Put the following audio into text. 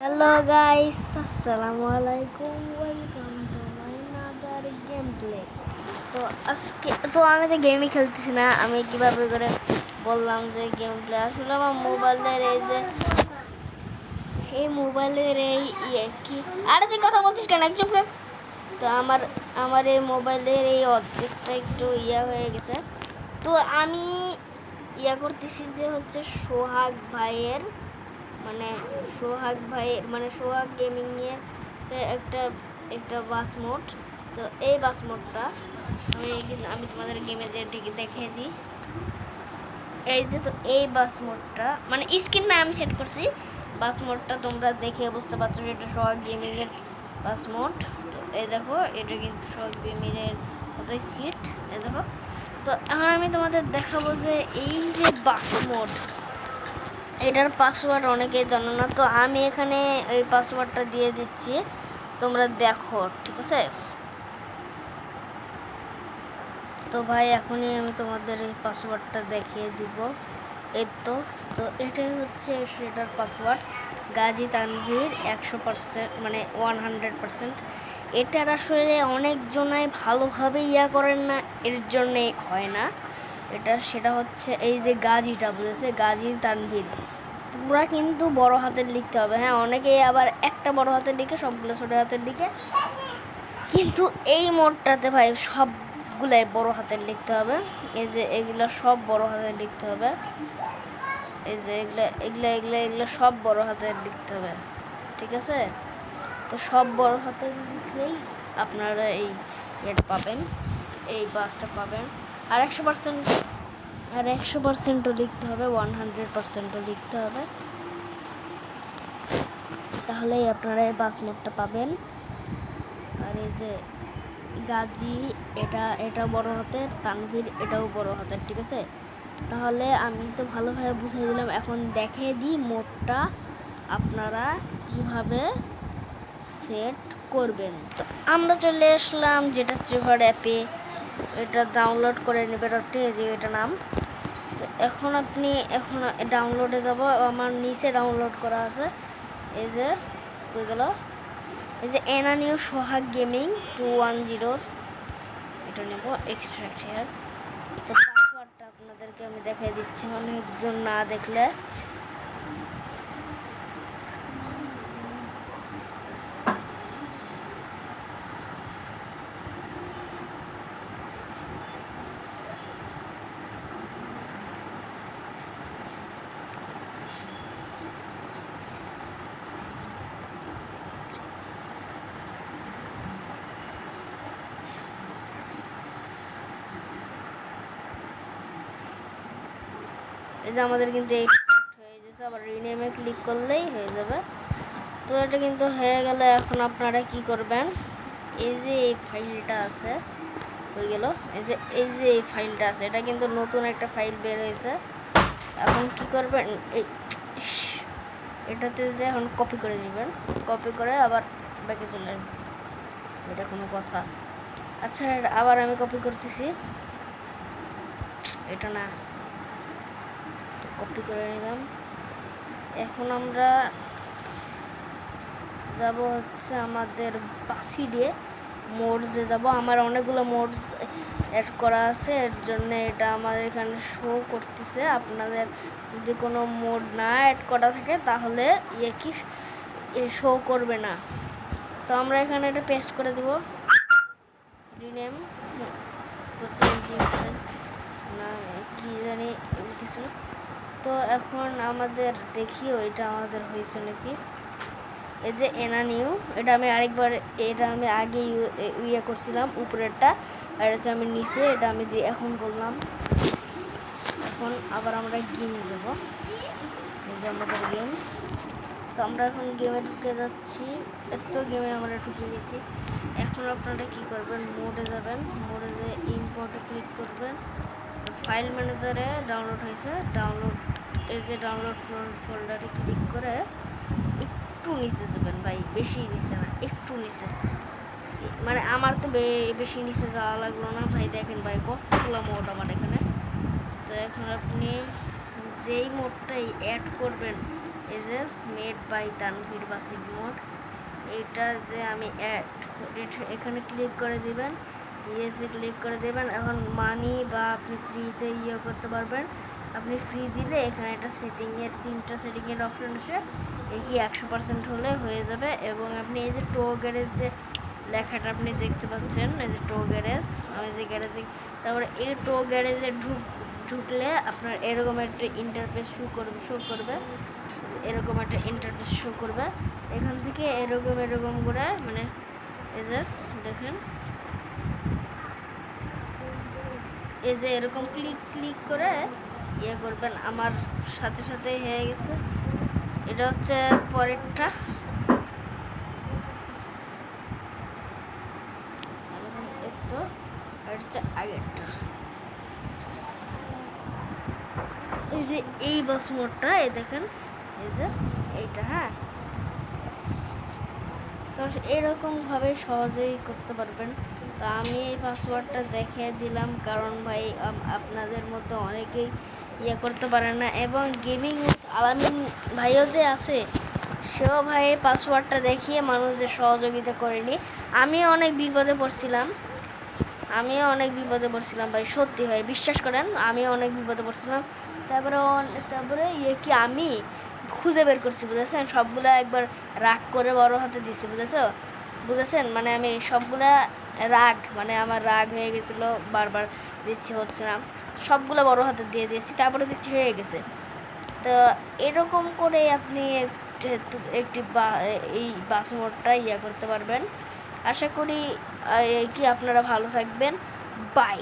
Hello guys, Assalamualaikum. Welcome to my another gameplay. তো আমি যে গেমই খেলতেছি না, আমি কিভাবে করে বললাম যে গেম প্লে আসলে আমার মোবাইলের এই কি আরে তুই কথা বলছিস কেন চুপ কর। তো আমার এই মোবাইলের এই অর্ধেকটা একটু হয়ে গেছে। তো আমি করতেছি যে হচ্ছে সোহাগ ভাইয়ের সোহাগ গেমিং এর একটা বাস মোড। তো এই বাস মোডটা আমি তোমাদের গেমে যে দেখিয়ে দিই। এই যে তো এই বাস মোডটা স্ক্রিনটা আমি সেট করছি। বাস মোডটা তোমরা দেখে বুঝতে পারছো যে এটা সোহাগ গেমিং এর বাস মোড। তো এই দেখো, এটা কিন্তু সোহাগ গেমিং এর মতোই সিট। এই দেখো, তো এখন আমি তোমাদের দেখাবো যে এই যে বাস মোড, এটার পাসওয়ার্ড অনেকে জানো না। তো আমি এখানে এই পাসওয়ার্ডটা দিয়ে দিচ্ছি, তোমরা দেখো, ঠিক আছে? তো ভাই এখনই আমি তোমাদের এই পাসওয়ার্ডটা দেখিয়ে দিব। এই তো এটাই হচ্ছে সেটার পাসওয়ার্ড, গাজী তানভীর 100%, 100%। এটার আসলে অনেকজনাই ভালোভাবে করেন না, এর জন্যে হয় না। সেটা হচ্ছে এই যে গাজীটা বুঝেছে, গাজী তানভীর পুরা কিন্তু বড় হাতের লিখতে হবে। হ্যাঁ, অনেকেই আবার একটা বড় হাতের লিখে সবগুলো ছোট হাতের লিখে, কিন্তু এই মোডটাতে ভাই সবগুলাই বড় হাতের লিখতে হবে। এই যে এগুলো সব বড় হাতের লিখতে হবে। এই যে এগুলা সব বড় হাতের লিখতে হবে, ঠিক আছে? তো সব বড় হাতের লিখলেই আপনারা এই এটা পাবেন, এই বাসটা পাবেন। আর 100%ও লিখতে হবে, 100%ও লিখতে হবে, তাহলেই আপনারা এই বাস মোডটা পাবেন। আর এই যে গাজী, এটা বড় হাতের, তানভীর এটাও বড় হাতের, ঠিক আছে? তাহলে আমি তো ভালোভাবে বুঝিয়ে দিলাম, এখন দেখিয়ে দিই মোডটা আপনারা কিভাবে সেট করবেন। তো আমরা চলে আসলাম যেটা ট্রেভার অ্যাপে, এটা ডাউনলোড করে নেবেন আপনি। এই যে এটা নাম। তো এখন ডাউনলোডে যাব, আমার নিচে ডাউনলোড করা আছে। এই যে কই গেল, এই যে এনানিউ সোহাগ গেমিং 210, এটা নেব, এক্সট্রাক্ট হেয়ার। তো পাসওয়ার্ডটা আপনাদেরকে আমি দেখাই দিচ্ছি, অনেকজন না দেখলে। এই যে আমাদের কিন্তু হয়ে গেছে, আবার রিনেমে ক্লিক করলেই হয়ে যাবে। তো এটা কিন্তু হয়ে গেল। এখন আপনারা কি করবেন, এই যে এই ফাইলটা আছে, হয়ে গেল। এই যে এই ফাইলটা আছে, এটা কিন্তু নতুন একটা ফাইল বের হয়েছে। এখন কি করবেন, এটাতে যে এখন কপি করে দিবেন, কপি করে আবার ব্যাকে চলে আসবেন। এটা কোনো কথা? আচ্ছা, আবার আমি কপি করতেছি, এটা না, কপি করে নিলাম। এখন আমরা যাব হচ্ছে আমাদের বাসিডে মোডসে যাব। আমার অনেকগুলো মোডস অ্যাড করা আছে, এর জন্য এটা আমাদের এখানে শো করতেছে। আপনাদের যদি কোনো মোড না অ্যাড করা থাকে তাহলে কি শো করবে না। তো আমরা এখানে এটা পেস্ট করে দেব, রিনেম, তো চেঞ্জিং না কি জানি লিখেছি। তো এখন আমাদের দেখি ওইটা আমাদের হয়েছে নাকি। এই যে এনানিউ, এটা আমি আগে করছিলাম উপরেরটা, আর হচ্ছে আমি নিচে, এটা আমি এখন বললাম। এখন আবার আমরা গেমে যাব, এই যে আমাদের গেম। তো আমরা এখন গেমে ঢুকে যাচ্ছি। এত গেমে আমরা ঢুকে গেছি। এখন আপনারা কি করবেন, মোডে যাবেন, মোডে যে ইম্পোর্টে ক্লিক করবেন। ফাইল ম্যানেজারে ডাউনলোড হয়েছে, এই যে ডাউনলোড ফোল্ডারে ক্লিক করে একটু নিচে যাবেন ভাই, বেশি নিচে না, একটু নিচে। আমার তো বেশি নিচে যাওয়া লাগলো না ভাই। দেখেন ভাই কতগুলো মোড আমার এখানে। তো এখন আপনি যেই মোডটাই অ্যাড করবেন, এই যে made by Tanvir basic mode, এইটা যে আমি অ্যাড এখানে ক্লিক করে দিবেন, ইয়েসে ক্লিক করে দেবেন। এখন মানি বা আপনি ফ্রিতে করতে পারবেন। আপনি ফ্রি দিলে এখানে একটা সেটিংয়ের 3টা সেটিংয়ের অপশন আছে, এই কি 100% হলে হয়ে যাবে। এবং আপনি এই যে টো গ্যারেজ যে লেখাটা আপনি দেখতে পাচ্ছেন, এই যে টো গ্যারেজ, আমি যে গ্যারেজে, তারপরে এই টো গ্যারেজে ঢুকলে আপনার এরকম একটা ইন্টারফেস শো করবে, এরকম একটা ইন্টারফেস শো করবে। এখান থেকে এরকম করে মানে এই যে দেখেন, এই যে এরকম ক্লিক করে করবেন। আমার সাথে হয়ে গেছে। এটা হচ্ছে পরেরটা, আগেরটা। এই যে এই বাস মোডটা, এই দেখেন, এই যে এইটা। হ্যাঁ, তো এরকম ভাবে সহজেই করতে পারবেন। তো আমি এই পাসওয়ার্ডটা দেখিয়ে দিলাম, কারণ ভাই আপনাদের মধ্যে অনেকেই করতে পারে না। এবং গেমিং আলামিন ভাইও যে আছে, সেও ভাই পাসওয়ার্ডটা দেখিয়ে মানুষদের সহযোগিতা করেনি। আমিও অনেক বিপদে পড়ছিলাম ভাই, সত্যি ভাই বিশ্বাস করেন, আমিও অনেক বিপদে পড়ছিলাম। তারপরে কি আমি খুঁজে বের করছি, বুঝেছেন? সবগুলা একবার রাগ করে বড় হাতে দিছি, বুঝেছেন? মানে আমি সবগুলা রাগ, মানে আমার রাগ হয়ে গেছিলো, বারবার দিচ্ছি হচ্ছে না, সবগুলা বড় হাতে দিয়ে দিয়েছি, তারপরে দেখছি হয়ে গেছে। তো এরকম করে আপনি একটি এই বাস মোডটা করতে পারবেন। আশা করি কি আপনারা ভালো থাকবেন। বাই।